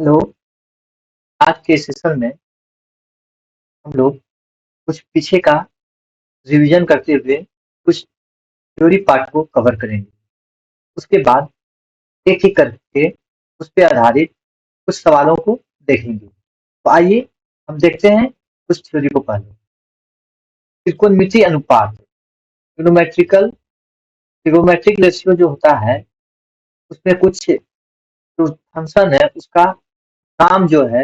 Hello. आज के session में हम लोग कुछ पीछे का रिवीजन करते हुए कुछ थ्योरी पार्ट को कवर करेंगे। उसके बाद एक एक करके उस पे आधारित कुछ सवालों को देखेंगे। तो आइए हम देखते हैं कुछ थ्योरी को पहले। त्रिकोणमितीय अनुपात, ट्रिग्नोमेट्रिकल ट्रिगोमेट्रिक रेशियो जो होता है उसमें कुछ जो फंक्शन है उसका नाम जो है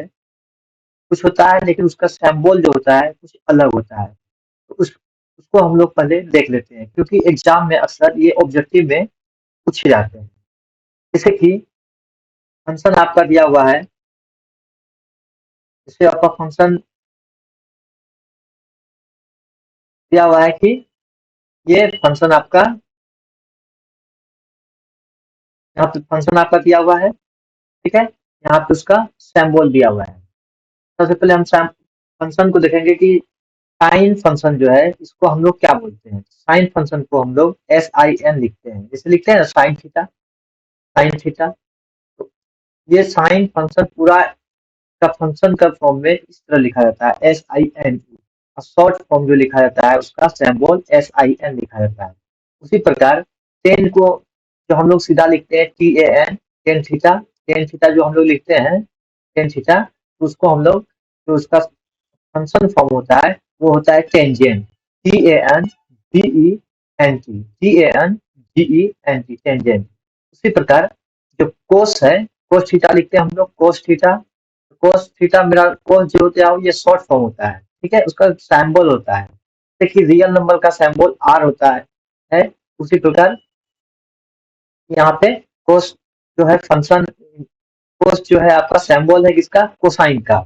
कुछ होता है, लेकिन उसका सिंबल जो होता है कुछ अलग होता है। तो उसको हम लोग पहले देख लेते हैं, क्योंकि एग्जाम में अक्सर ये ऑब्जेक्टिव में पूछे जाते हैं। जैसे कि फंक्शन आपका दिया हुआ है, जैसे आपका फंक्शन दिया हुआ है कि ये फंक्शन आपका, यहाँ पे फंक्शन आपका दिया हुआ है, ठीक है। यहाँ पे उसका सिंबल दिया हुआ है। सबसे पहले हम फंक्शन को देखेंगे कि साइन फंक्शन जो है इसको हम लोग क्या बोलते हैं। साइन फंक्शन को हम लोग SIN लिखते हैं, जैसे लिखते हैं ना साइन थीटा, साइन थीटा। तो ये साइन फंक्शन पूरा का फंक्शन का फॉर्म में इस तरह लिखा जाता है SIN। और शॉर्ट फॉर्म जो लिखा जाता है उसका सिंबल SIN लिखा जाता है। उसी प्रकार टेन को जो हम लोग सीधा लिखते हैं TAN, tan theta. Tan theta जो हम लोग लिखते हैं टेन थीटा, तो उसको हम लोग जो उसका फंक्शन फॉर्म होता है वो होता है टेंजेंट, TANGENT टेंजेंट। उसी प्रकार जो कोस है, कोस थीटा लिखते हैं हम लोग कोस थीटा। कोस थीटा मेरा कोस जो होता है ये शॉर्ट फॉर्म होता है, ठीक है। उसका सिंबल होता है, देखिए रियल नंबर का सिंबल R होता है। उसी प्रकार यहाँ पे कोस जो है फंक्शन, कोस जो है आपका सिंबल है किसका, कोसाइन का।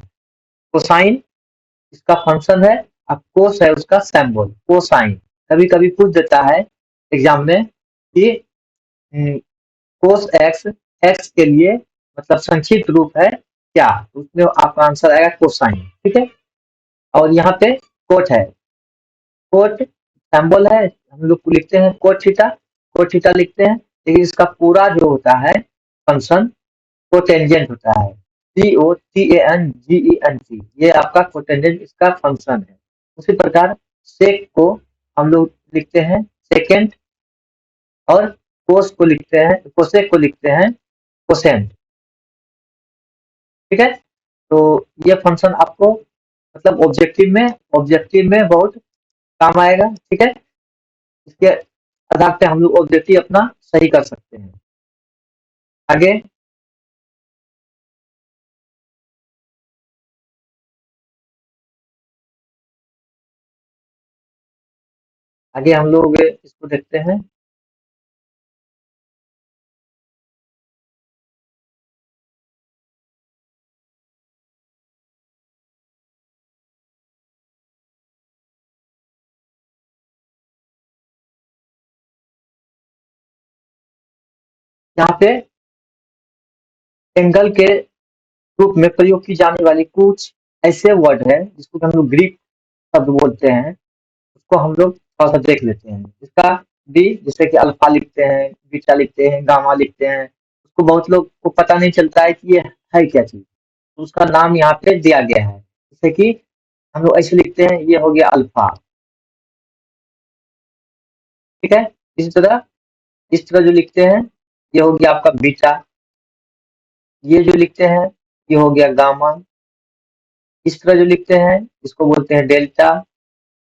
कोसाइन इसका फंक्शन है, अब कोस है उसका सिंबल कोसाइन। कभी कभी पूछ देता है एग्जाम में कि कोस एक्स, एक्स के लिए मतलब संक्षिप्त रूप है क्या, तो उसमें आपका आंसर आएगा कोसाइन, ठीक है। और यहाँ पे कोट है, कोट सिंबल है, हम लोग को लिखते हैं कोट थीटा, कोट थीटा लिखते हैं। लेकिन इसका पूरा जो होता है फंक्शन कोटेंजेंट होता है, COTANGENT, ये आपका कोटेंजेंट इसका फंक्शन है। उसी प्रकार सेक को हम लोग लिखते हैं सेकेंड, और कोस को लिखते हैं, कोसेक को लिखते हैं कोसेंट, ठीक है। तो ये फंक्शन आपको मतलब ऑब्जेक्टिव में बहुत काम आएगा, ठीक है। इसके आधार पे हम लोग ऑब्जेक्टिव अपना सही कर सकते हैं। आगे आगे हम लोग इसको देखते हैं। यहाँ पे एंगल के रूप में प्रयोग की जाने वाली कुछ ऐसे वर्ड है जिसको कि हम लोग ग्रीक शब्द बोलते हैं, उसको हम लोग थोड़ा सा देख लेते हैं। इसका डी जैसे कि अल्फा लिखते हैं, बीटा लिखते हैं, गामा लिखते हैं। उसको बहुत लोग को पता नहीं चलता है कि ये है क्या चीज, तो उसका नाम यहाँ पे दिया गया है। जैसे कि हम लोग ऐसे लिखते हैं, ये हो गया अल्फा, ठीक है। इस तरह जो लिखते हैं ये हो गया आपका बीटा। ये जो लिखते हैं ये हो गया गामा। इस तरह जो लिखते हैं इसको बोलते हैं डेल्टा।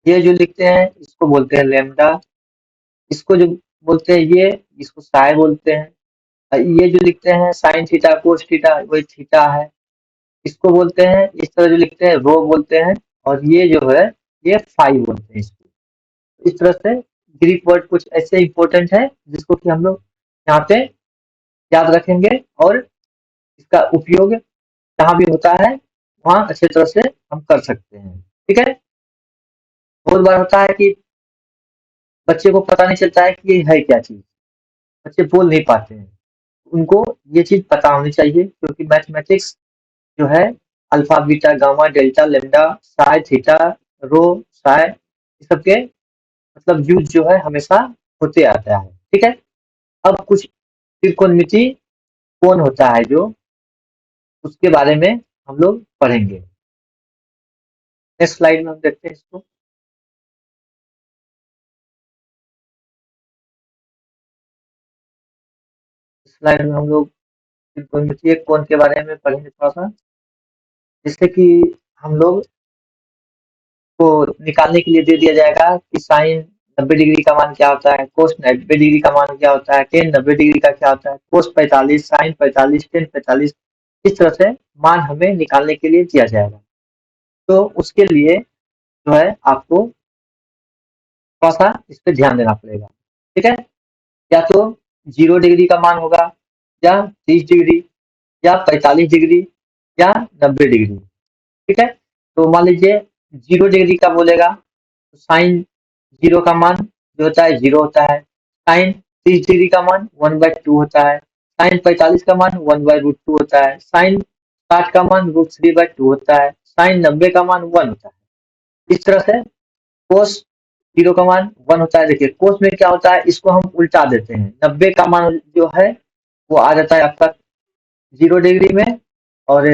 ये जो लिखते हैं इसको बोलते हैं लेम्डा। इसको जो बोलते हैं ये, इसको साइ बोलते हैं। और ये जो लिखते हैं साइन थीटा कोस थीटा, वही थीटा है, इसको बोलते हैं। इस तरह जो लिखते हैं रो बोलते हैं। और ये जो है ये फाई बोलते हैं इसको। इस तरह से ग्रीक वर्ड कुछ ऐसे इंपॉर्टेंट है जिसको कि हम लोग यहाँ पे याद रखेंगे, और इसका उपयोग जहाँ भी होता है वहाँ अच्छे तरह से हम कर सकते हैं, ठीक है। बहुत बार होता है कि बच्चे को पता नहीं चलता है कि ये है क्या चीज, बच्चे बोल नहीं पाते हैं। उनको ये चीज पता होनी चाहिए, क्योंकि मैथमेटिक्स जो है alpha beta gamma delta lambda psi theta rho psi, ये सब के मतलब यूज जो है हमेशा होते आता है, ठीक है। अब कुछ त्रिकोणमिति कोण होता है जो उसके बारे में हम लोग पढ़ेंगे। नेक्स्ट स्लाइड में हम देखते हैं इसको। स्लाइड में हम लोग त्रिकोणमितीय कोण के बारे में पढ़ेंगे थोड़ा सा, जिससे कि हम लोग को निकालने के लिए दे दिया जाएगा कि साइन 90 डिग्री का मान क्या होता है, कोस 90 डिग्री का मान क्या होता है, टेन 90 डिग्री का क्या होता है, कोस 45, साइन 45, टेन 45। इस तरह से मान हमें निकालने के लिए दिया जाएगा। तो उसके लिए जो है आपको थोड़ा सा इस पे ध्यान देना पड़ेगा। ठीक है, या तो 0 डिग्री का मान होगा, या 30 डिग्री, या 45 डिग्री, या 90 डिग्री। ठीक है, तो मान लीजिए 0 डिग्री का बोलेगा तो साइन 0 का मान जो होता है 0 होता है, साइन 30 डिग्री का मान 1/2 होता है, साइन 45 का मान 1/√2 होता है, साइन 60 का मान √3/2 होता है, साइन 90 का मान 1 होता है। इस तरह से कोस 0 का मान 1 होता है। देखिए कोस में क्या होता है, इसको हम उल्टा देते हैं, 90 का मान जो है वो आ जाता है आपका 0 डिग्री में, और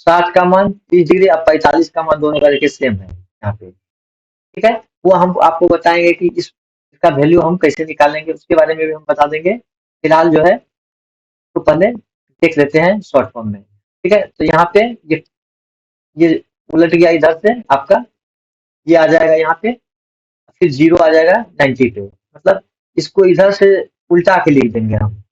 60 का मान 30 डिग्री, और 45 का मान दोनों का देखिए सेम है यहाँ पे। ठीक है, वो हम आपको बताएंगे कि इसका वैल्यू हम कैसे निकालेंगे, उसके बारे में भी हम बता देंगे। फिलहाल जो है तो पहले देख लेते हैं शॉर्ट फॉर्म में। ठीक है, तो यहाँ पे ये उलट गया इधर से आपका, ये आ जाएगा यहाँ पे, फिर 0 आ जाएगा 90 पे, मतलब इसको इधर से उल्टा के लिख देंगे हम।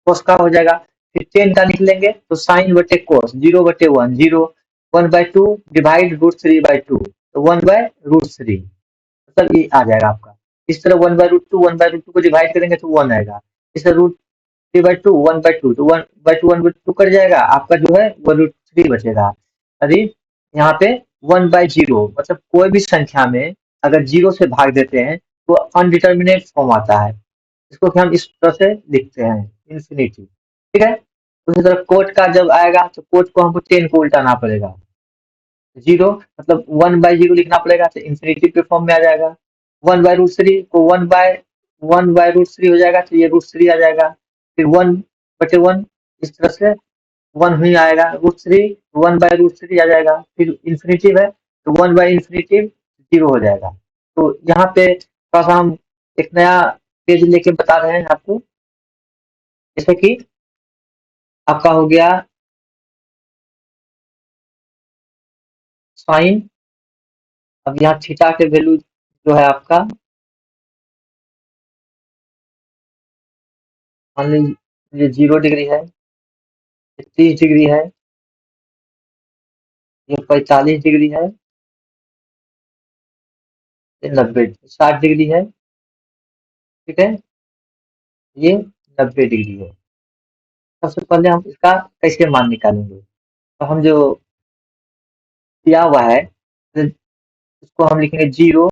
कोस का हो जाएगा, फिर 10 का निकलेंगे तो साइन बटे कोस 0/1, 0, 1/2 डिवाइड √3/2, तो 1/√3, मतलब ये आ जाएगा आपका। इस तरह 1/√2 को डिवाइड करेंगे तो 1 आएगा। इस तरह √3/2 1/2, तो 1/2 कट जाएगा, आपका जो है वो √3 बचेगा। अभी यहाँ पे 1/0, मतलब कोई भी संख्या में अगर 0 से भाग देते हैं तो अनडिटर्मिनेट फॉर्म आता है, इसको कि हम इस तरह से लिखते हैं, इंफिनिटी। ठीक है, उसी तरह कोट का जब आएगा तो कोट को हमको 10 को उल्टाना पड़ेगा, 0 मतलब 1/0 लिखना पड़ेगा, तो इंफिनिटी के फॉर्म में आ जाएगा। 1/√3 को 1/√3 हो जाएगा, तो ये √3 आ जाएगा। फिर 1/1 इस तरह से 1 ही आएगा, √3 1/√3 आ जाएगा। फिर इंफिनिटी है तो 1/इंफिनिटी 0 हो जाएगा। तो यहाँ पे थोड़ा सा हम एक नया पेज लेके बता रहे हैं आपको, जैसे कि आपका हो गया साइन, अब यहाँ थीटा के वैल्यू जो है आपका, मान लीजिए ये 0 डिग्री है, ये 30 डिग्री है, ये 45 डिग्री है, ये 60 डिग्री है। ठीक है, ये 90 डिग्री है। सबसे पहले हम इसका कैसे मान निकालेंगे, तो हम जो दिया हुआ है तो इसको हम लिखेंगे 0,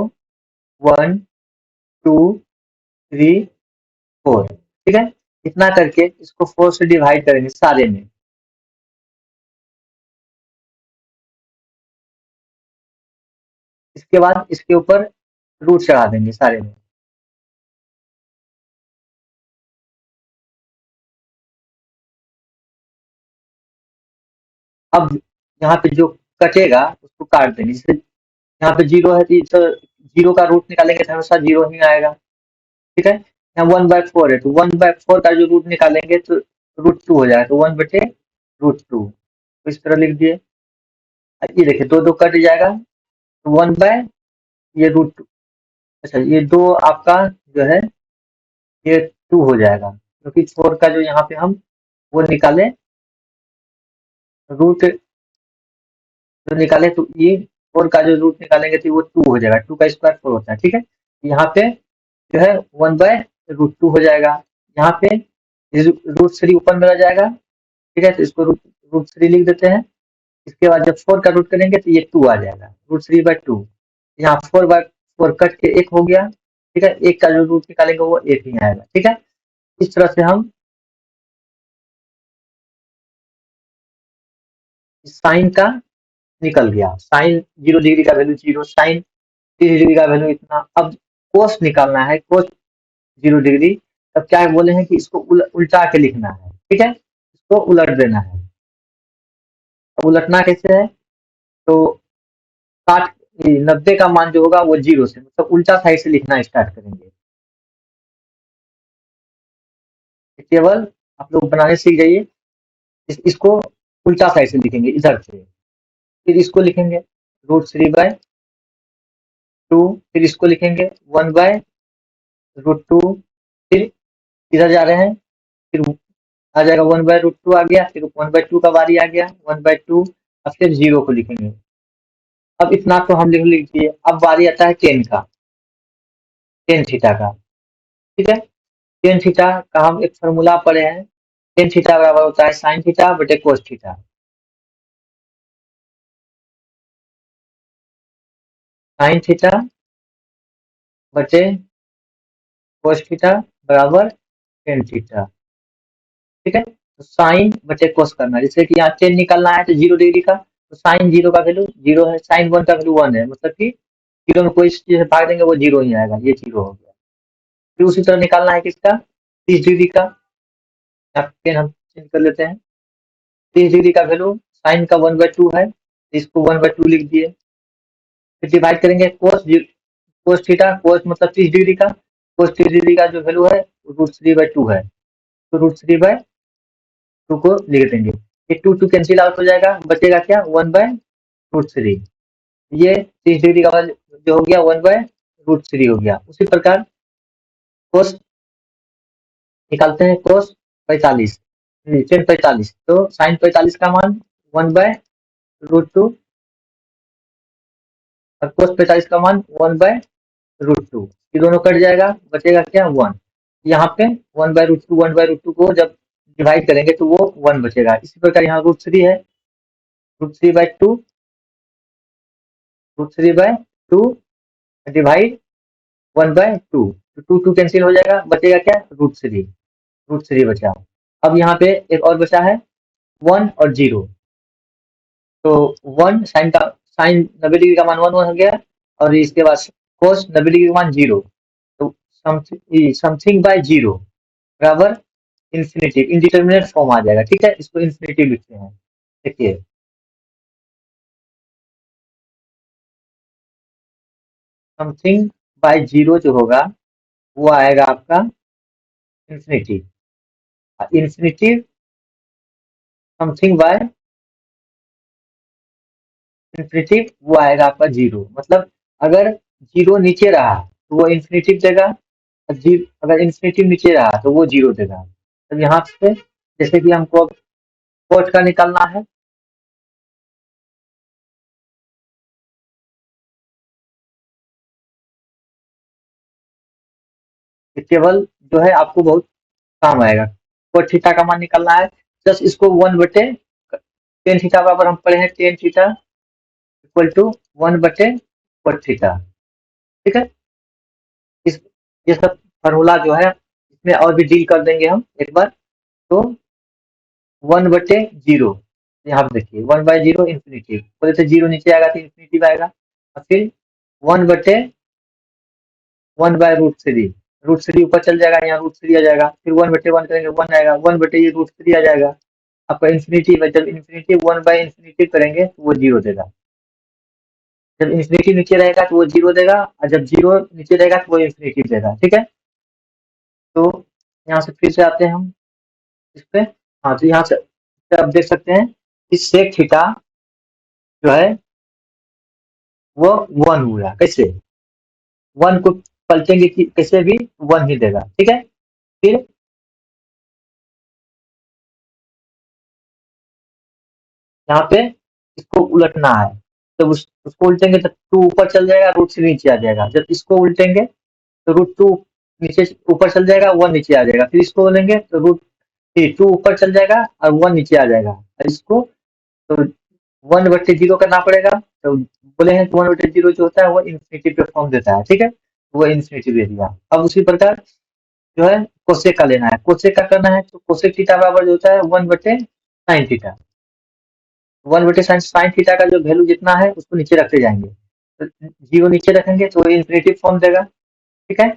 1, 2, 3, 4। ठीक है, इतना करके इसको 4 से डिवाइड करेंगे सारे में। इसके बाद इसके ऊपर रूट चढ़ा देंगे सारे में। अब यहाँ पे जो कटेगा उसको काट देंगे, जैसे यहाँ पे 0 है तो 0 का रूट निकालेंगे तो हमेशा 0 ही आएगा। ठीक है, यहाँ 1/4 है तो 1/4 का जो रूट निकालेंगे तो √2 हो जाएगा, तो 1/√2, तो इस तरह लिख दिए। अब ये देखिए 2 कट जाएगा, तो 1/√2। अच्छा, ये 2 आपका जो है ये 2 हो जाएगा, क्योंकि 4 का जो यहाँ पे हम वो निकाले रूट, जो निकाले तो ये 4 का जो रूट निकालेंगे तो वो 2 हो जाएगा, 2 का स्क्वायर 4 होता है। ठीक है, यहाँ पे जो है 1/√2 हो जाएगा। यहाँ पे √3 ऊपर में रह जाएगा। ठीक है, तो इसको √3 लिख देते हैं। इसके बाद जब 4 का रूट करेंगे तो ये 2 आ जाएगा, √3/2। यहाँ 4/4 कट के 1 हो गया। ठीक है, 1 का जो रूट निकालेंगे वो 1 ही आएगा। ठीक है, इस तरह से हम साइन का निकल गया, साइन 0 डिग्री का वैल्यू 0, साइन 30 डिग्री का वैल्यू इतना। अब कोस निकालना है, कोस 0 डिग्री। तब क्या बोले हैं कि इसको उल्टा के लिखना है। ठीक है, इसको उलट देना है। उलटना कैसे है? तो 60 90 का मान जो होगा वो 0 से मतलब उल्टा साइड से लिखना स्टार्ट करेंगे। केवल आप लोग बनाने सीख जाइए। इसको उल्टा साइड से लिखेंगे इधर से। फिर इसको लिखेंगे √3/2। फिर इसको लिखेंगे 1/√2। फिर इधर जा रहे हैं, फिर आ जाएगा 1/√2 आ गया, फिर 1/2 का बारी आ गया 1/2। अब फिर 0 को लिखेंगे। अब इतना तो हम लिख लीजिए। अब बारी आता है टेन थीटा का। ठीक है, टेन थीटा का हम एक फॉर्मूला पढ़े हैं। टेन थीटा बराबर होता है साइन थीटा बटे कोस थीटा। साइन थीटा बटे कोस थीटा बराबर टेन थीटा। ठीक है, तो साइन बटे कोस करना है। जैसे कि यहाँ टेन निकालना है तो 0 डिग्री का, तो साइन 0 का वैल्यू 0 है, साइन 1 का वैल्यू 1 है, मतलब कि 0 में कोई चीज से भाग देंगे वो 0 ही आएगा, ये 0 हो गया। फिर उसी तरह निकालना है किसका, 30 डिग्री का। यहाँ पेन हम चेंज कर लेते हैं। 30 डिग्री का वैल्यू साइन का 1/2 है, तो इसको 1/2 लिख दिए। फिर डिवाइड करेंगे कोस थीटा, कोस मतलब 30 डिग्री का। कोस 30 डिग्री का जो वैल्यू है √3/2 है, तो √3/2 को लिख देंगे। ये 2 कैंसिल आउट हो जाएगा, बचेगा क्या 1/√3। ये 30 डिग्री का जो हो गया 1/√3 हो गया। उसी प्रकार कोस निकालते हैं, कोस 45 टेन 45, तो साइन 45 का मान 1/√2 और कोस 45 का मान 1/√2। ये दोनों कट जाएगा, बचेगा क्या 1। यहाँ पे 1/√2 को जब डिवाइड करेंगे तो वो 1 बचेगा। इसी प्रकार यहाँ √3 है, √3/2 √3/2 डिवाइड 1/2, तो 2 कैंसिल हो जाएगा, बचेगा क्या √3 बचा। अब यहाँ पे एक और बचा है 1 और 0। तो 1 साइन 90 डिग्री का मान 1 1 हो गया, और इसके बाद कोस 90 डिग्री का मान 0। तो समथिंग बाय 0 बराबर इंफिनिटिव, इनडिटर्मिनेट फॉर्म आ जाएगा। ठीक है, इसको इंफिनिटिव लिखते हैं। देखिए समथिंग बाय 0 जो होगा वो आएगा आपका infinitive. Infinitive something bye infinitive वो आएगा आपका 0। मतलब अगर 0 नीचे रहा तो वो इंफिनिटिव देगा, और अगर इंफिनिटिव नीचे रहा तो वो 0 देगा। तो यहाँ पे जैसे कि हमको कोट का निकालना है, तो केवल जो है आपको बहुत काम आएगा। कोट थीटा का मान निकालना है, जस्ट इसको 1/टेन थीटा बराबर हम पढ़े हैं, टेन थीटा इक्वल टू 1/कोट थीटा। ठीक है, इस ये सब फॉर्मूला जो है इसमें और भी डील कर देंगे हम एक बार। तो 1/0, यहाँ पे देखिए 1/0 इंफिनिटी, बोले तो 0 नीचे आएगा तो इंफिनिटी आएगा। और फिर 1/1/√3, √3 ऊपर चल जाएगा, यहाँ √3 आ जाएगा। फिर 1/1 करेंगे 1 आएगा, 1/√3 आ जाएगा आपका इंफिनिटी में। जब इंफिनिटी 1/इंफिनिटी करेंगे तो वो 0 देगा। जब इंफिनिटी नीचे रहेगा तो वो 0 देगा, और जब 0 नीचे रहेगा तो वो इंफिनिटी देगा। ठीक है, तो यहाँ से फिर से आते हैं हम इस पे। हाँ, तो यहाँ से आप देख सकते हैं कि सेक थीटा जो है वो 1 हुआ। कैसे 1 को पलटेंगे कि कैसे भी 1 ही देगा। ठीक है, फिर यहाँ पे इसको उलटना है। जब उसको उल्टेंगे तो 2 ऊपर चल जाएगा, √3 नीचे आ जाएगा। जब इसको उल्टेंगे तो √2 नीचे ऊपर चल जाएगा, 1 नीचे आ जाएगा। फिर इसको बोलेंगे तो √2 ऊपर चल जाएगा और 1 नीचे आ जाएगा। और इसको तो 1/0 करना पड़ेगा। तो बोले हैं 1/0 जो होता है वो इंफिनिटी पे फॉर्म देता है। ठीक है, वो इंफिनिटी दे दिया। अब उसी प्रकार जो है कोसेक का लेना है। कोसेक का करना है तो कोसेक थीटा बराबर जो होता है 1/sin theta. 1/sin sine theta का जो वैल्यू जितना है उसको नीचे रखते जाएंगे। तो 0 नीचे रखेंगे तो वो इंफिनिटी फॉर्म देगा। ठीक है,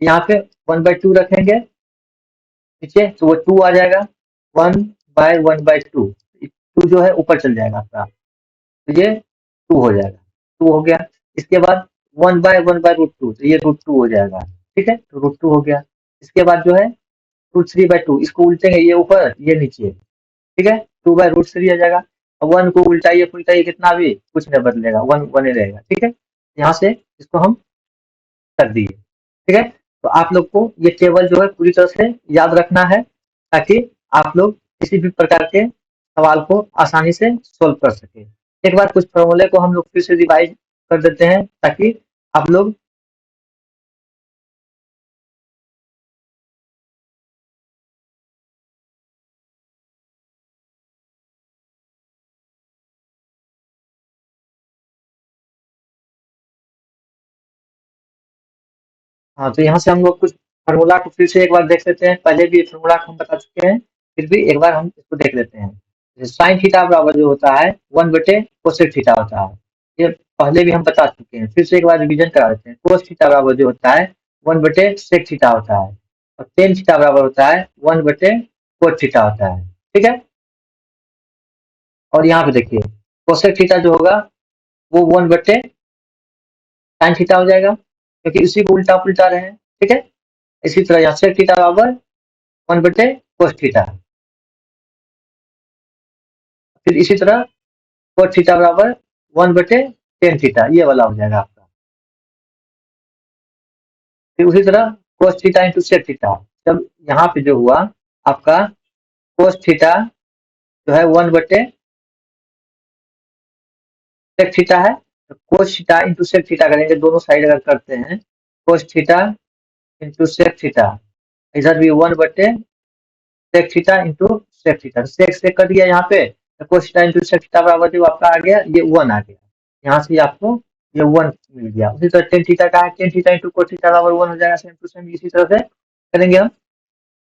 यहाँ पे 1/2 रखेंगे नीचे तो वो 2 आ जाएगा, 1/1/2। 2 जो है ऊपर चल जाएगा आपका, तो ये 2 हो जाएगा, 2 हो गया। इसके बाद 1/1/√2, तो ये √2 हो जाएगा, ठीक है, तो √2 हो गया। इसके बाद जो है √3/2, इसको उल्टेंगे, ये ऊपर ये नीचे, ठीक है, 2/√3 आ जाएगा। अब 1 को उल्टाइए पुल्टाइए कितना भी कुछ नहीं बदलेगा, 1 1 ही रहेगा, ठीक है। यहाँ से इसको हम कर दिए, ठीक है। तो आप लोग को ये टेबल जो है पूरी तरह से याद रखना है, ताकि आप लोग किसी भी प्रकार के सवाल को आसानी से सोल्व कर सके। एक बार कुछ फॉर्मूले को हम लोग फिर से रिवाइज कर देते हैं, ताकि आप लोग हाँ, तो यहाँ से हम लोग कुछ फॉर्मूला को फिर से एक बार देख लेते हैं। पहले भी फॉर्मूला हम बता चुके हैं, फिर भी एक बार हम इसको देख लेते हैं। जैसे साइन थीटा बराबर जो होता है 1/कोसेक थीटा होता है, ये पहले भी हम बता चुके हैं, फिर से एक बार रिवीजन करा देते हैं। कोस थीटा बराबर जो होता है 1/सेक थीटा होता है, और टेन थीटा बराबर होता है 1/कोट थीटा होता है, ठीक है। और यहाँ पे देखिए कोसेक थीटा जो होगा वो 1/साइन थीटा हो जाएगा, क्योंकि उसी को उल्टा पुल्टा रहे हैं, ठीक है। इसी तरह यहाँ सेक थीटा बराबर 1/कोस थीटा, फिर इसी तरह कोट थीटा बराबर 1/टेन थीटा, ये वाला हो जाएगा आपका। फिर उसी तरह cos theta into sec theta, जब यहाँ पे जो हुआ आपका कोस थीटा जो है 1/सेक थीटा है, तो cos theta into sec theta करेंगे, दोनों साइड अगर करते हैं, cos theta into sec theta, इधर भी 1/सेक theta into sec theta, sec sec कर दिया यहाँ पे, तो cos theta into sec theta बराबर जो आपका आ गया ये 1 आ गया, यहाँ से आपको ये 1 मिल गया। उसी तरह टेन थीटा का है, tan theta into cos theta बराबर 1 हो जाएगा, सेम टू सेम इसी तरह से करेंगे हम।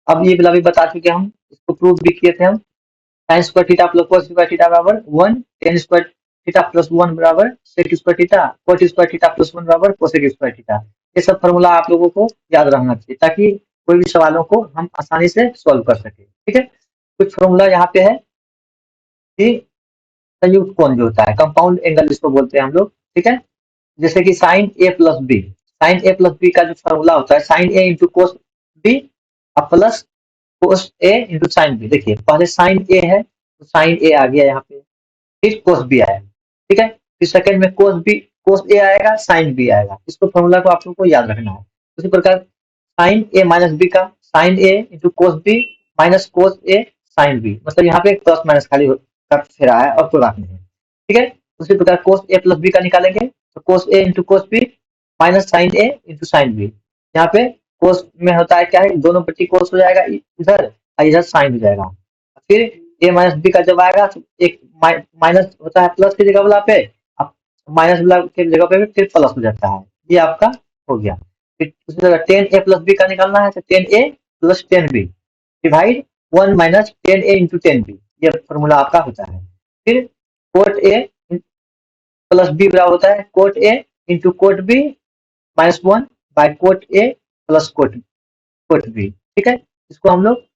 अब ये वाला भी बता चुके हम, इसको प्रूव भी किए थे हम। Sine square theta plus cos square theta बराबर 1, टेन स्क्वायर थीटा प्लस 1 बराबर sec square theta, cot square theta plus 1 बराबर कोसेक स्क्वायर थीटा। ये सब फॉर्मूला आप लोगों को याद रखना चाहिए, ताकि कोई भी सवालों को हम आसानी से सॉल्व कर सके, ठीक है। कुछ फॉर्मूला यहाँ पे है कि संयुक्त कोण जो होता है, कंपाउंड एंगल जिसको बोलते हैं हम लोग, ठीक है। जैसे कि साइन ए प्लस बी, साइन ए प्लस बी का जो फॉर्मूला होता है sign A into cos B और plus cos A into sine B. देखिए पहले साइन ए है तो साइन ए आ गया यहाँ पे, फिर कोस बी आया, ठीक है, फिर सेकंड में कोस बी, कोस ए आएगा, साइन बी आएगा। इसको फॉर्मूला को आप लोग को याद रखना है। उसी प्रकार साइन ए माइनस बी का sine A into cos B minus cos A sine B, मतलब यहाँ पे प्लस माइनस खाली कर फेरा है और कोई बात नहीं है, ठीक है। उसी प्रकार कोस ए प्लस बी का निकालेंगे, तो cos A into cos B minus sine A into sine B. यहाँ पे कोस में होता है क्या है, दोनों पट्टी कोस हो जाएगा इधर और इधर साइन हो जाएगा। फिर ए माइनस बी का जब आएगा तो एक माइनस होता है प्लस की जगह वाला पे, अब माइनस वाला की जगह पे भी फिर प्लस हो जाता है, ये आपका हो गया। फिर उसी तरह टेन ए प्लस बी का निकालना है, तो tan A plus tan B divide 1 minus tan A into tan B, ये फॉर्मूला आपका होता है। फिर कोट ए प्लस बी बराबर होता है cot A into cot B minus 1 by cot A plus cot cot B, ठीक है। इसको हम लोग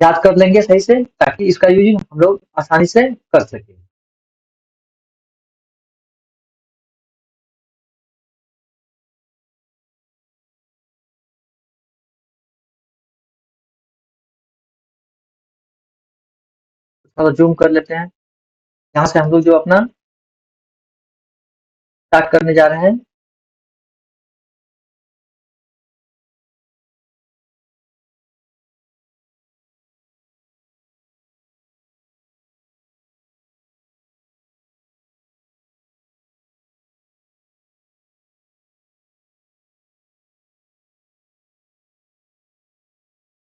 याद कर लेंगे सही से, ताकि इसका यूज हम लोग आसानी से कर सके। चलो जूम कर लेते हैं, यहाँ से हम लोग जो अपना स्टार्ट करने जा रहे हैं।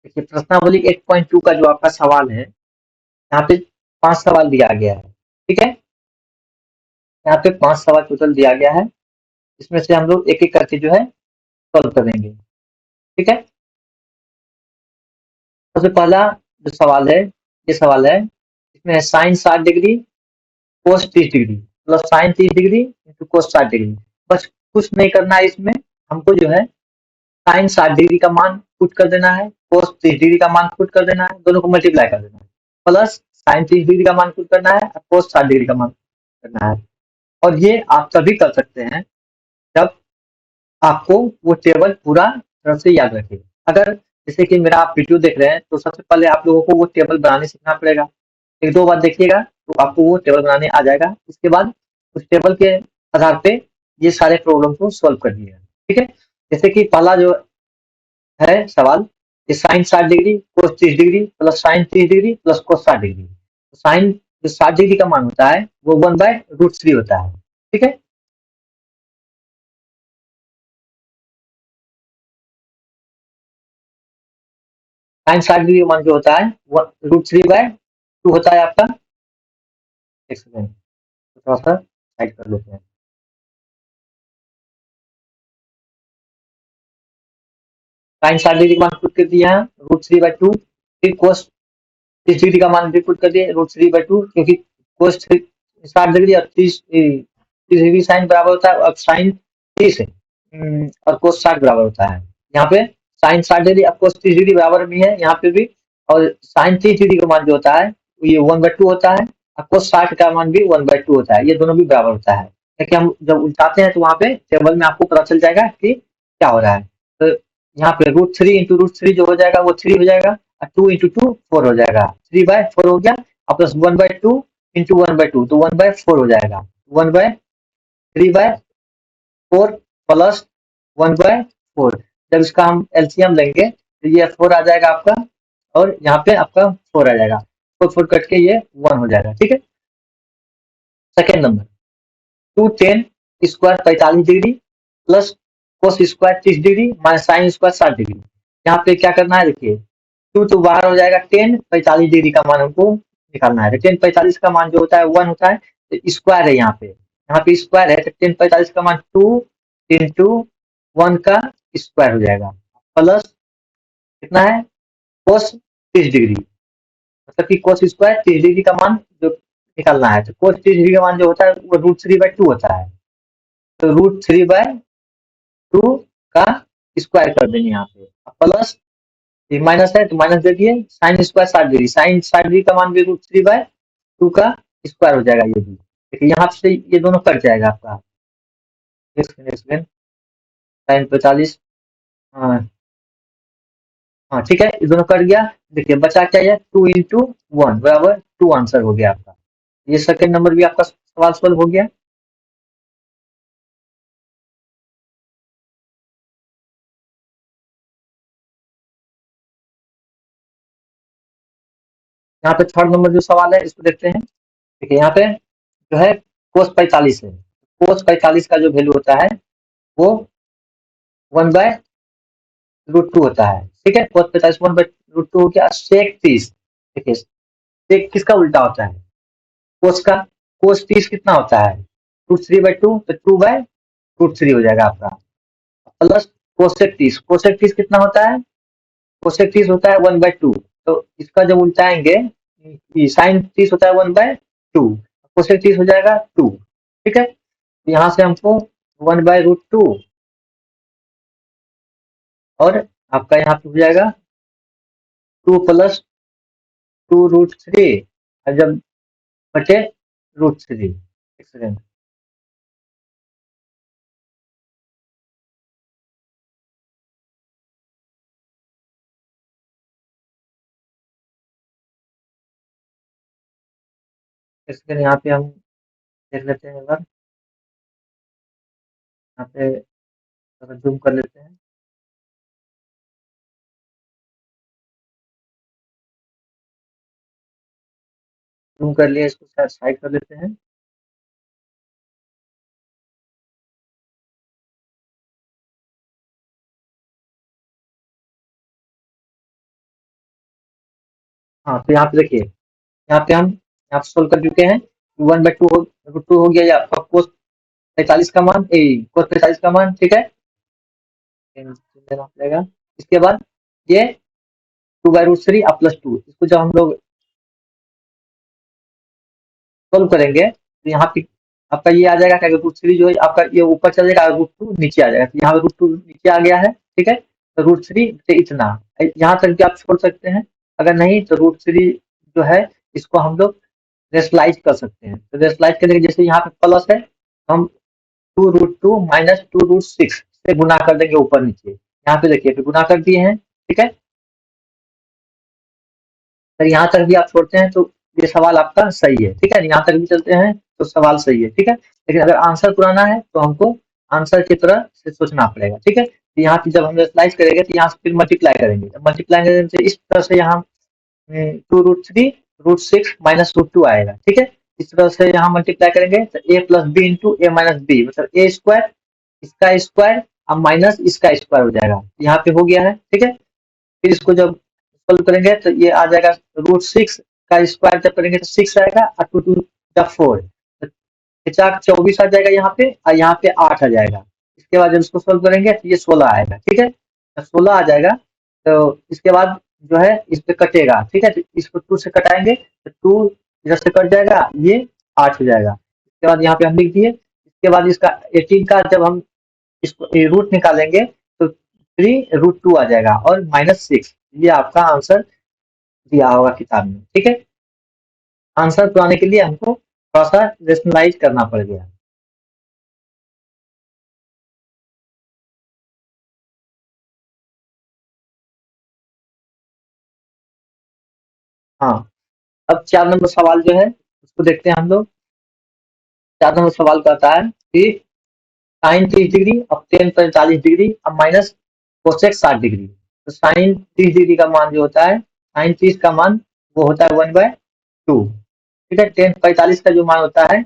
देखिए प्रश्नावली 8.2 का जो आपका सवाल है, यहाँ पे 5 सवाल दिया गया है, ठीक है। यहाँ पे 5 सवाल टोटल दिया गया है, इसमें से हम लोग एक एक करके जो है सॉल्व करेंगे, ठीक है। सबसे पहला जो सवाल है, ये सवाल है, इसमें sine 60 degree cos 30 degree plus sine 30 degree into cos 60 degree. बस कुछ नहीं करना है इसमें, हमको जो है साइन 60 डिग्री का मान पुट कर देना है, कोस 30 डिग्री का मान पुट कर देना है, दोनों को मल्टीप्लाई कर देना है, प्लस साइन 30 डिग्री का मान पुट करना है, कोस 60 डिग्री का मान करना है। और ये आप तभी कर सकते हैं जब आपको वो टेबल पूरा तरह से याद रखे। अगर जैसे कि मेरा आप वीडियो देख रहे हैं तो सबसे पहले आप लोगों को वो टेबल बनाने सीखना पड़ेगा। एक दो बार देखिएगा तो आपको वो टेबल बनाने आ जाएगा। उसके बाद उस टेबल के आधार पे ये सारे प्रॉब्लम को सॉल्व कर दिएगा। ठीक है, जैसे कि पहला जो है सवाल कि sine 60 degree cos 30 degree plus sine 30 degree plus cos 60 degree. Sine जो 60 डिग्री का मान होता है वो 1/√3 होता है। ठीक है, साइन 60 डिग्री का मान जो होता है वो √3/2 होता है आपका। एक सेकेंड, थोड़ा सा साइड कर लेते हैं। साइन 60 डिग्री का मान पुट कर दिया है √3/2। फिर कोस 30 डिग्री का मान भी पुट कर दिए √3/2, क्योंकि कोस 60 डिग्री और 30 डिग्री साइन बराबर होता है। अब साइन 30 है और कोस 60 बराबर होता है। यहाँ पे साइन 60 डिग्री और कोस 30 डिग्री बराबर भी है यहाँ पे भी। और साइन 30 डिग्री का मान जो होता है ये 1/2 होता है और कोस 60 का मान भी 1/2 होता है। ये दोनों भी बराबर होता है। लेकिन हम जब उल्टाते हैं तो वहाँ पे टेबल में आपको पता चल जाएगा कि क्या हो रहा है। तो यहाँ पे √3 जो हो जाएगा वो 3 हो जाएगा और 2 × 2 4 हो जाएगा। 3/4 हो गया और प्लस 1/2 × 1/2 तो 1/4 हो जाएगा। 1/3/4 प्लस 1/4। जब इसका हम एलसीएम लेंगे तो ये 4 आ जाएगा आपका और यहाँ पे आपका 4 आ जाएगा। 4 कट के ये 1 हो जाएगा। ठीक है, second number 2tan square 45 degree plus cos square 30 degree minus sign square 60 degree. यहाँ पे क्या करना है देखिए, 2 तो बाहर हो जाएगा, tan 45 डिग्री का मान हमको निकालना है। tan 45 का मान जो होता है 1 होता है, तो स्क्वायर है यहाँ पे स्क्वायर है तो tan 45 का मान 2 × 1 का स्क्वायर हो जाएगा प्लस कितना है कोस 30 डिग्री, मतलब कि कोस स्क्वायर 30 डिग्री का मान जो निकालना है। तो कोस 30 डिग्री का मान जो होता है वो √3/2 होता है। तो √3/2 का स्क्वायर कर देंगे यहाँ पे प्लस ये माइनस है तो माइनस दे दिए sine square 60 degree. Sine 60 degree का मान भी √3/2 का स्क्वायर हो जाएगा ये भी। देखिए यहाँ से ये दोनों कट जाएगा आपका। साइन 45, हाँ हाँ ठीक है, ये दोनों कट गया। देखिए बचा क्या है 2 × 1 बराबर 2 आंसर हो गया आपका। ये सेकंड नंबर भी आपका सवाल सॉल्व हो गया। यहाँ पे थर्ड नंबर जो सवाल है इसको देखते हैं। देखिए यहाँ पे जो है कोस 45 है। कोस 45 का जो वैल्यू होता है वो 1/√2 होता है। ठीक है, कोस 45 1/√2 हो गया। सेक 30, देखिए सेक किसका उल्टा होता है, कोस का। कोस 30 कितना होता है √3/2, तो 2/√3 हो जाएगा आपका प्लस कोसेक 30। कोसेक 30 कितना होता है, कोसेक 30 होता है 1/2। तो इसका जब उल्टाएंगे साइन 30 होता है 1/2, कोसेक 30 हो जाएगा 2। ठीक है, यहाँ से हमको 1/√2 और आपका यहाँ पे हो जाएगा 2 + 2√3 और जब बचे √3। एक सेकेंड, एक सेकेंड यहाँ पे हम देख लेते हैं एक बार। यहाँ पे जूम कर लेते हैं। जूम कर लिया, इसको साइड कर लेते हैं। हाँ तो यहाँ पे देखिए, यहाँ पे हम यहाँ पे सोल्व कर चुके हैं। 1/2 हो गया, या आपका कोस 45 का मान, कोस 45 का मान। ठीक है, देना पड़ेगा। इसके बाद ये 2/√3 और +2, इसको जब हम लोग सोल्व करेंगे तो यहाँ पे आपका ये आ जाएगा क्या, √3 जो है आपका ये ऊपर चल जाएगा और √2 नीचे आ जाएगा। तो यहाँ √2 नीचे आ गया है। ठीक है, तो √3 से इतना यहाँ तक भी आप छोड़ सकते हैं। अगर नहीं तो √3 जो है इसको हम लोग रेशनलाइज कर सकते हैं। तो रेशनलाइज करने के जैसे यहाँ पे प्लस है, हम 2√2 माइनस 2√6 से गुना कर देंगे ऊपर नीचे। यहाँ पे देखिए फिर गुना कर दिए हैं, ठीक है। अगर यहाँ तक भी आप छोड़ते हैं तो ये सवाल आपका सही है, ठीक है। यहाँ तक भी चलते हैं तो सवाल सही है, ठीक है। लेकिन अगर आंसर पुराना है तो हमको आंसर की तरह से सोचना पड़ेगा, ठीक है। तो यहाँ पे जब हम स्लाइस करेंगे तो यहाँ से फिर मल्टीप्लाई करेंगे, मल्टीप्लाई करेंगे तो इस तरह से यहाँ 2√3 √6 माइनस √2 आएगा, ठीक है। इस तरह से यहाँ मल्टीप्लाई करेंगे तो ए प्लस बी इंटू ए माइनस बी, मतलब ए स्क्वायर इसका स्क्वायर अब माइनस इसका स्क्वायर हो जाएगा, यहाँ पे हो गया है, ठीक है। फिर इसको जब सोल्व करेंगे तो ये आ जाएगा √6 का स्क्वायर जब करेंगे तो 6 आएगा और 2 2 जा 4, चाक 24 आ जाएगा यहाँ पे, और यहाँ पे 8 आ जाएगा। इसके बाद जब इसको सोल्व करेंगे तो ये 16 आएगा, ठीक है। जब 16 आ जाएगा तो इसके बाद जो है इस पे कटेगा, ठीक है। तो इसको 2 से कटाएंगे तो 2 इधर से कट जाएगा, ये 8 हो जाएगा। इसके बाद यहाँ पे हम लिख दिए। इसके बाद इसका 18 का जब हम इसको रूट निकालेंगे तो 3√2 आ जाएगा और -6, ये आपका आंसर दिया होगा किताब में, ठीक है। आंसर तो आने के लिए हमको थोड़ा सा रेशनलाइज करना पड़ गया। हाँ, अब 4 नंबर सवाल जो है उसको देखते हैं हम लोग। 4 नंबर सवाल कहता है कि साइन 30 डिग्री अब टेन 45 डिग्री अब माइनस कोसेक 60 डिग्री। तो साइन 30 डिग्री का मान जो होता है, साइन 30 का मान वो होता है 1/2, ठीक है। टेन 45 का जो मान होता है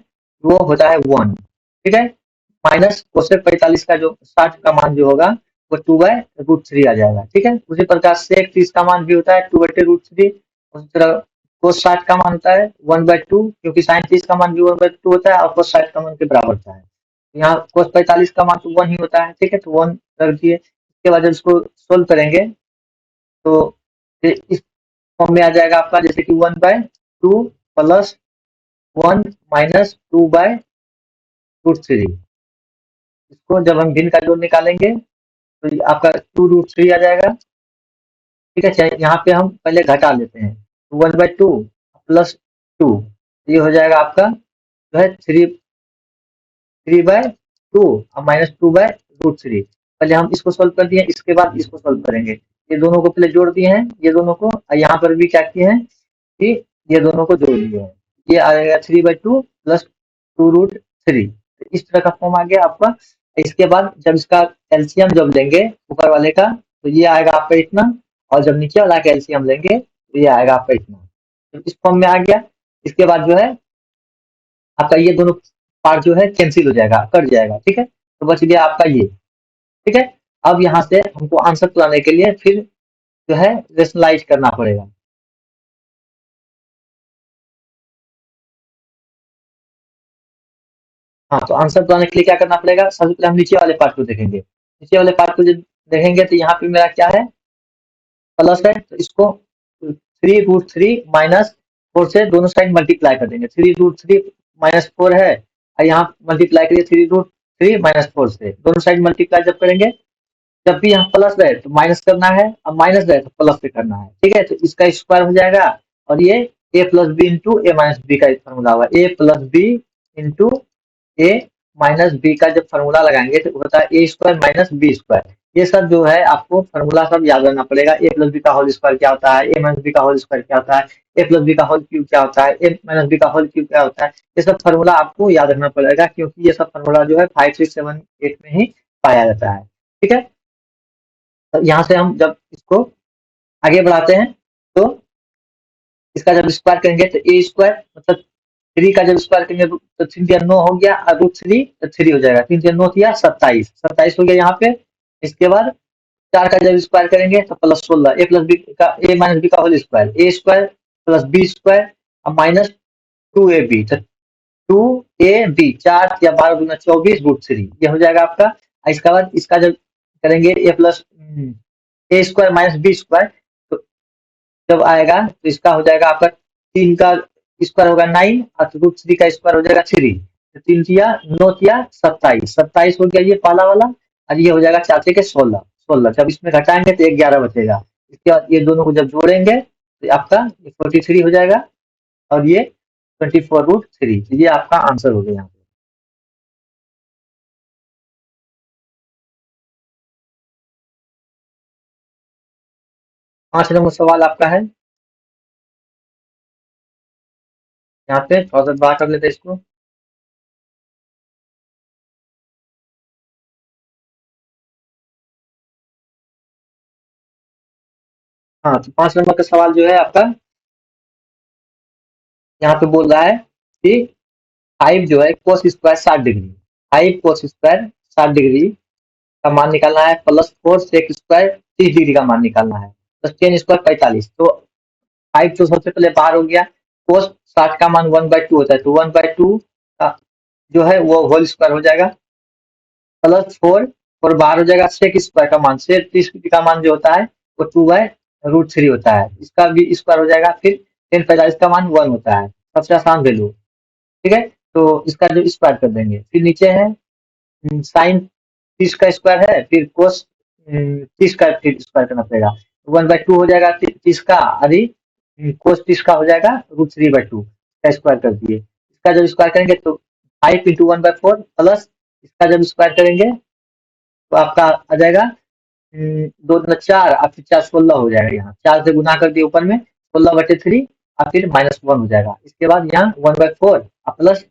वो होता है 1, ठीक है। माइनस कोसेक 45 का जो 60 का मान जो होगा वो 2/√3 आ जाएगा, ठीक है। उसी प्रकार सेक 30 का मान भी होता है 2/√3। उसी तरह कोस 60 का मान होता है 1/2, क्योंकि साइन 30 का मान भी 1/2 होता है और कोस 60 का मान के बराबर होता है। यहाँ कोस 45 का मान तो 1 ही होता है, ठीक है। तो 1 रख दिए। इसके बाद जब इसको सोल्व करेंगे तो फिर इस फॉर्म में आ जाएगा आपका, जैसे कि 1/2 प्लस 1 माइनस 2/√3। इसको जब हम भिन्न का जोड़ निकालेंगे तो ये आपका 2√3 आ जाएगा, ठीक है। चाहे यहाँ पे हम पहले घटा लेते हैं, 1/2 प्लस 2, ये हो जाएगा आपका जो है 3/2 और माइनस 2/√3। पहले हम इसको सोल्व कर दिए, इसके बाद इसको सोल्व करेंगे। ये दोनों को पहले जोड़ दिए हैं, ये दोनों को, और यहाँ पर भी क्या किए हैं कि ये दोनों को जोड़ लिए हैं। ये आ जाएगा 3/2 प्लस 2√3। तो इस तरह का फॉर्म आ गया आपका। इसके बाद जब इसका एलसीएम जब लेंगे ऊपर वाले का तो ये आएगा आपका इतना, और जब नीचे वाला का एलसीएम लेंगे तो ये आएगा आपका इतना। तो इस फॉर्म में आ गया। इसके बाद जो है आपका ये दोनों पार्ट जो है कैंसिल हो जाएगा, कट जाएगा, ठीक है। तो बच गया आपका ये, ठीक है। अब यहाँ से हमको आंसर लाने के लिए फिर जो है रेशनलाइज करना पड़ेगा। हाँ, तो आंसर लाने के लिए क्या करना पड़ेगा, सबसे पहले हम नीचे वाले पार्ट को देखेंगे। नीचे वाले पार्ट को जब देखेंगे तो यहाँ पे मेरा क्या है, प्लस है। तो इसको 3√3 माइनस 4 से दोनों साइड मल्टीप्लाई कर देंगे। 3√3 माइनस 4 है और यहाँ मल्टीप्लाई करिए 3√3 माइनस 4 से, दोनों साइड मल्टीप्लाई जब करेंगे, जब भी यहाँ प्लस रहे तो माइनस करना है और माइनस रहे तो प्लस से करना है, ठीक है। तो इसका स्क्वायर हो जाएगा और ये ए प्लस बी इंटू ए माइनस बी का फॉर्मूला हुआ, ए प्लस बी इंटू ए माइनस बी का जब फॉर्मूला लगाएंगे तो होता है ए स्क्वायर माइनस बी स्क्वायर। ये सब जो है आपको फॉर्मूला सब याद रहना पड़ेगा। ए प्लस बी का होल स्क्वायर क्या होता है, ए माइनस बी का होल स्क्वायर क्या होता है, ए प्लस बी का होल क्यूब क्या होता है, ए माइनस बी का होल क्यूब क्या होता है। ये सब फॉर्मूला आपको याद रखना पड़ेगा, क्योंकि ये सब फॉर्मूला जो है 5 6 7 8 में ही पाया जाता है, ठीक है। तो यहाँ से हम जब इसको आगे बढ़ाते हैं तो इसका जब स्क्वायर करेंगे तो ए स्क्वायर मतलब 3 का जब स्क्वायर करेंगे तो 3 9 हो गया और √3 तो 3 हो जाएगा, 3 9 दिया 27, 27 हो गया यहाँ पे। इसके बाद 4 का जब स्क्वायर करेंगे तो प्लस 16, ए प्लस बी का ए माइनस बी का होल स्क्वायर, ए स्क्वायर प्लस बी स्क्वायर और माइनस 2ab, तो 2ab 4 या 12 दूना 24√3, ये हो जाएगा आपका। इसके बाद इसका जब करेंगे ए प्लस ए स्क्वायर माइनस बी स्क्वायर, तो जब आएगा तो इसका हो जाएगा आपका 3 का स्क्वायर होगा 9 और √3 का स्क्वायर हो जाएगा 3। तो 3 तिया 9 तिया 27, 27 हो गया ये पहला वाला, और ये हो जाएगा 4 के 16, 16 जब इसमें घटाएंगे तो 11 बचेगा। इसके बाद ये दोनों को जब जोड़ेंगे तो आपका 43 हो जाएगा। और ये 24√3। ये आपका आंसर हो गया यहाँ पे। 5 नंबर सवाल आपका है। यहाँ पे थोड़ा सा बात कर लेते हैं इसको। हाँ, तो 5 नंबर का सवाल जो है आपका, यहाँ पे बोल रहा है कि 5 जो है cos square 60 degree, 5 cos² 60 degree का मान निकालना है, प्लस 4 sec² 30 डिग्री का मान निकालना है, प्लस 10² 45। तो 5 तो सबसे पहले बाहर हो गया। कोस 60 का मान 1/2 होता है, तो 1/2 का जो है वो होल स्क्वायर हो जाएगा, प्लस 4 और बाहर हो जाएगा सेक स्क्वायर का मान, सेक 30 का मान जो होता है वो 2/√3 होता है, इसका भी स्क्वायर हो जाएगा। फिर 10 45 का मान 1 होता है, सबसे आसान वैल्यू। ठीक है, तो इसका जो स्क्वायर कर देंगे। फिर नीचे है साइन 30 का स्क्वायर है, फिर कोस 30 का फिर स्क्वायर करना पड़ेगा। 1/2 हो जाएगा 30 का, अरे कोस 30 का हो जाएगा √3/2 का स्क्वायर कर दिए। इसका जब स्क्वायर करेंगे तो 5 × 1/4 प्लस इसका जब स्क्वायर करेंगे तो आपका आ जाएगा 2 × 4 और फिर 4 16 हो जाएगा। यहाँ 4 से गुना कर दिए ऊपर में, 16/3 और फिर -1 हो जाएगा। इसके बाद यहाँ 1/4 और प्लस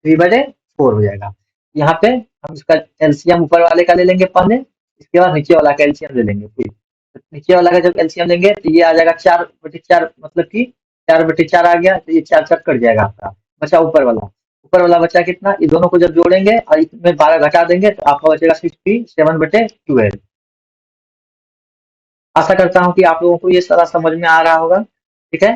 3/4 हो जाएगा। यहाँ पे हम इसका एलसीएम ऊपर वाले का ले लेंगे पहले, इसके बाद नीचे वाला का एलसीएम ले लेंगे। फिर तो नीचे वाला का जब एलसीएम लेंगे तो ये आ जाएगा 4/4, मतलब कि 4/4 आ गया, तो ये 4 4 कट जाएगा आपका, बचा ऊपर वाला। ऊपर वाला बचा कितना, ये दोनों को जब जोड़ेंगे और इसमें 12 घटा देंगे तो आपका बचेगा 67/12। आशा करता हूँ कि आप लोगों को ये सारा समझ में आ रहा होगा। ठीक है।